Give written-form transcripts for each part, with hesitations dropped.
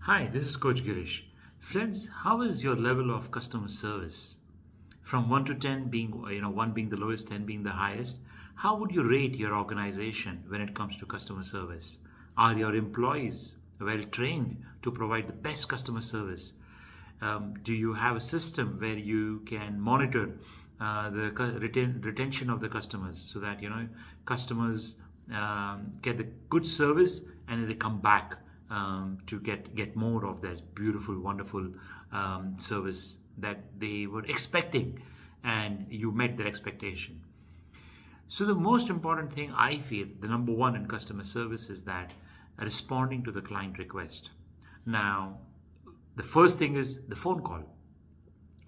Hi, this is Coach Girish. Friends, how is your level of customer service? From 1 to 10 being, 1 being the lowest, 10 being the highest, how would you rate your organization when it comes to customer service? Are your employees well trained to provide the best customer service? Do you have a system where you can monitor the retention of the customers so that customers get the good service and then they come back to get more of this beautiful, wonderful service that they were expecting, and you met their expectation. So the most important thing I feel, the number one in customer service, is that responding to the client request. Now, the first thing is the phone call.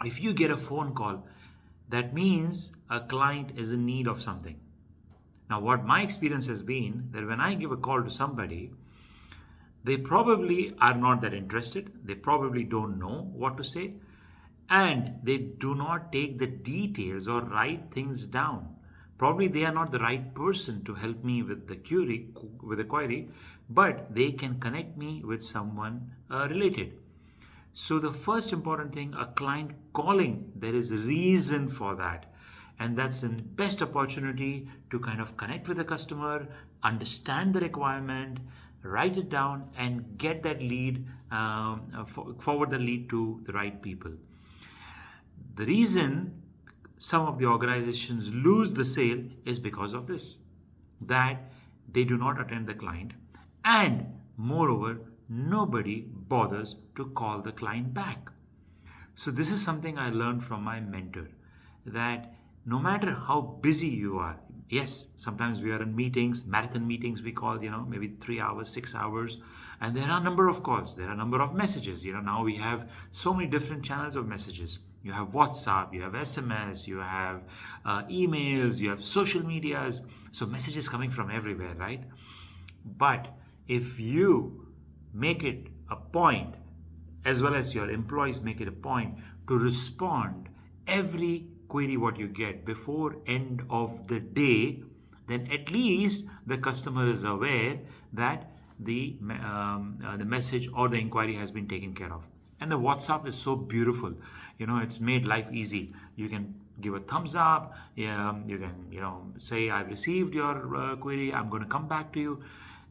If you get a phone call, that means a client is in need of something. Now, what my experience has been that when I give a call to somebody, they probably are not that interested. They probably don't know what to say. And they do not take the details or write things down. Probably they are not the right person to help me with the query, but they can connect me with someone related. So the first important thing, a client calling, there is a reason for that. And that's the best opportunity to kind of connect with the customer, understand the requirement, write it down, and get that lead, forward the lead to the right people. The reason some of the organizations lose the sale is because of this, that they do not attend the client, and moreover, nobody bothers to call the client back. So this is something I learned from my mentor, that no matter how busy you are, yes, sometimes we are in meetings, marathon meetings we call, maybe 3 hours, 6 hours, and there are a number of calls, there are a number of messages. Now we have so many different channels of messages. You have WhatsApp, you have SMS, you have emails, you have social medias, so messages coming from everywhere, right? But if you make it a point, as well as your employees make it a point, to respond every query what you get before end of the day, then at least the customer is aware that the message or the inquiry has been taken care of. And the WhatsApp is so beautiful. It's made life easy. You can give a thumbs up. You can say, I've received your query, I'm going to come back to you.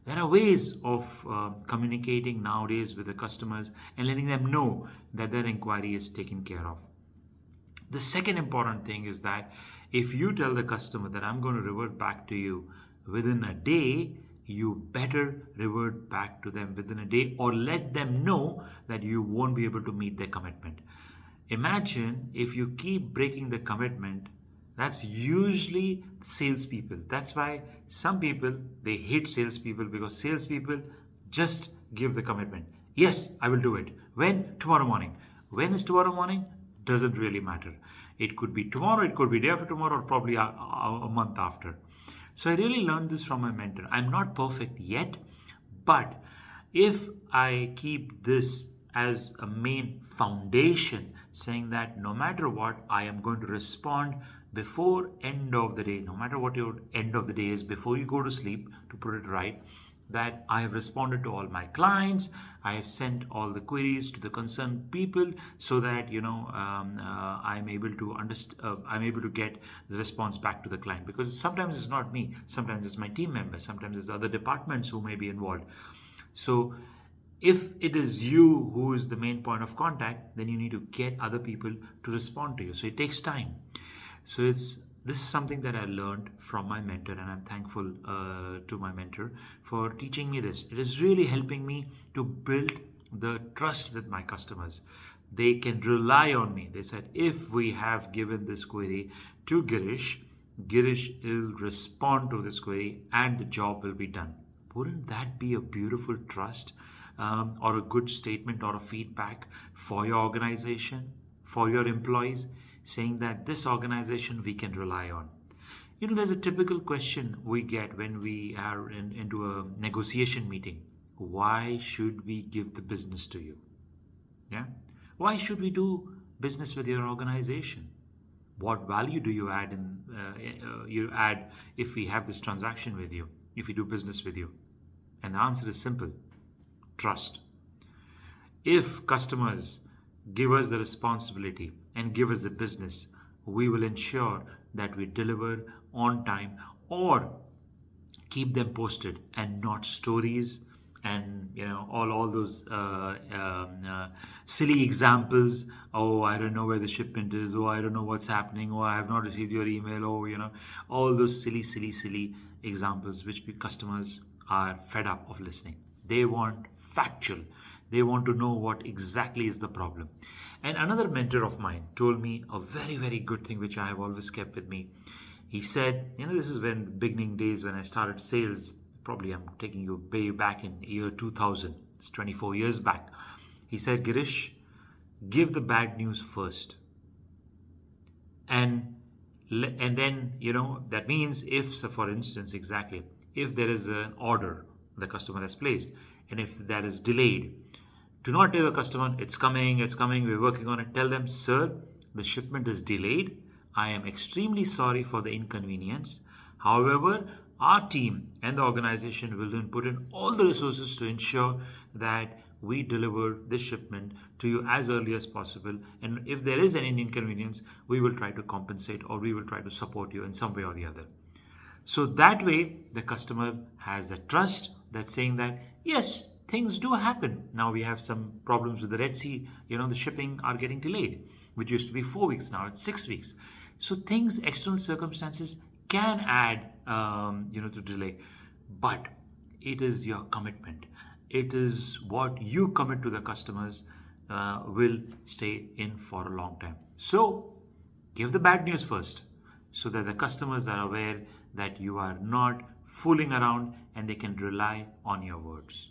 There are ways of communicating nowadays with the customers and letting them know that their inquiry is taken care of. The second important thing is that if you tell the customer that I'm going to revert back to you within a day, you better revert back to them within a day, or let them know that you won't be able to meet their commitment. Imagine if you keep breaking the commitment. That's usually salespeople. That's why some people, they hate salespeople, because salespeople just give the commitment. Yes, I will do it. When? Tomorrow morning. When is tomorrow morning? Doesn't really matter. It could be tomorrow, it could be day after tomorrow, or probably a month after. So I really learned this from my mentor. I'm not perfect yet, but if I keep this as a main foundation, saying that no matter what, I am going to respond before end of the day, no matter what your end of the day is, before you go to sleep, to put it right, that I have responded to all my clients, I have sent all the queries to the concerned people, so that I'm able to get the response back to the client. Because sometimes it's not me, sometimes it's my team members, sometimes it's other departments who may be involved. So if it is you who is the main point of contact, then you need to get other people to respond to you. So it takes time. So this is something that I learned from my mentor, and I'm thankful to my mentor for teaching me this. It is really helping me to build the trust with my customers. They can rely on me. They said, if we have given this query to Girish will respond to this query and the job will be done. Wouldn't that be a beautiful trust, or a good statement or a feedback for your organization, for your employees, saying that this organization we can rely on? There's a typical question we get when we are into a negotiation meeting. Why should we give the business to you? Yeah. Why should we do business with your organization? What value do you add if we have this transaction with you, if we do business with you? And the answer is simple: trust. If customers give us the responsibility and give us the business, we will ensure that we deliver on time or keep them posted and not stories and all those silly examples. Oh, I don't know where the shipment is. Oh, I don't know what's happening. Oh, I have not received your email. Oh, all those silly examples which customers are fed up of listening. They want factual. They want to know what exactly is the problem. And another mentor of mine told me a very, very good thing which I have always kept with me. He said, this is when the beginning days when I started sales. Probably I'm taking you way back in year 2000. It's 24 years back. He said, Girish, give the bad news first. And then, that means if, so for instance, exactly, if there is an order the customer has placed, and if that is delayed, do not tell the customer, it's coming, we're working on it. Tell them, sir, the shipment is delayed. I am extremely sorry for the inconvenience. However, our team and the organization will then put in all the resources to ensure that we deliver this shipment to you as early as possible. And if there is any inconvenience, we will try to compensate or we will try to support you in some way or the other. So that way, the customer has the trust that's saying that, yes, things do happen. Now we have some problems with the Red Sea. The shipping are getting delayed, which used to be 4 weeks. Now it's 6 weeks. So things, external circumstances can add, to delay. But it is your commitment. It is what you commit to the customers will stay in for a long time. So give the bad news first so that the customers are aware that you are not fooling around and they can rely on your words.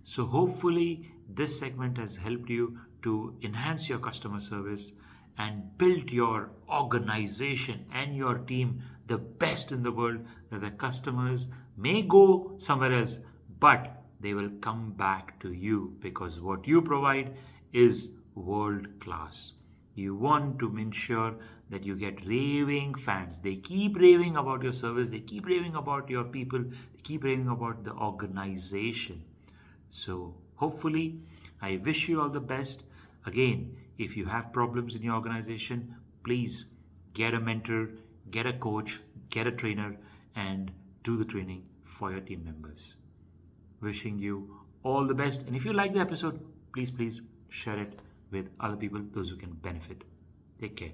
So hopefully this segment has helped you to enhance your customer service and build your organization and your team the best in the world, that the customers may go somewhere else, but they will come back to you because what you provide is world class. You want to ensure that you get raving fans. They keep raving about your service. They keep raving about your people. They keep raving about the organization. So hopefully, I wish you all the best. Again, if you have problems in your organization, please get a mentor, get a coach, get a trainer, and do the training for your team members. Wishing you all the best. And if you like the episode, please share it with other people, those who can benefit. Take care.